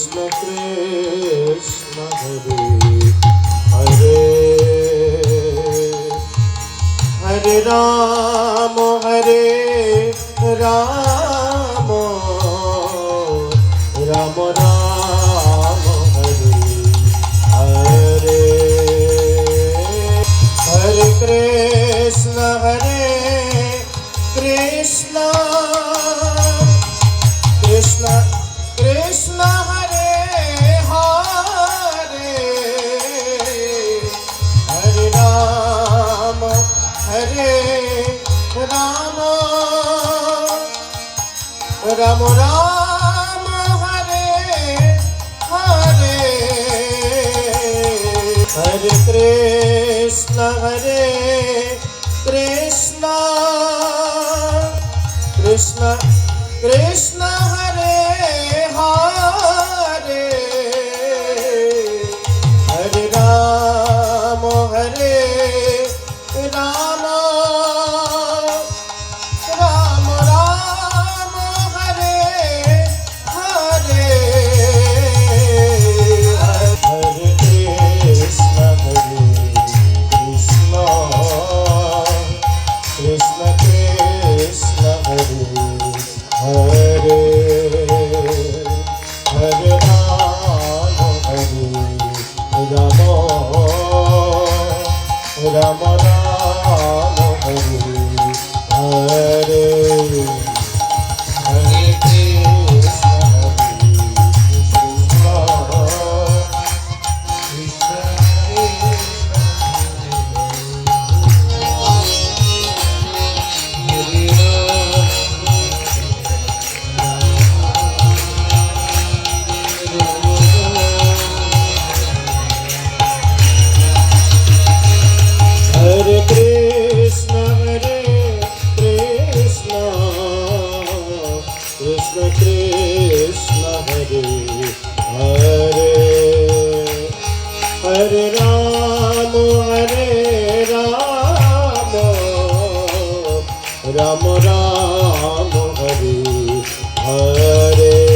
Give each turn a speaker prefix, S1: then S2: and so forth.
S1: Krishna Krishna Hare Hare Rama Rama Rama Hare Hare Hare Krishna Krishna Krishna Krishna Hare Hare Hare Rama Rama Rama Hare Hare Hare Krishna Krishna Krishna Krishna Hare Hare Hare Rama Rama Rama Rama Hare Hare Hare Krishna Krishna Krishna Krishna Hare Hare Hare Rama Rama Rama Hare Hare Hare Krishna Krishna Hare Krishna Krishna Krishna Hare Hare Hare Rama Rama Rama Hare Hare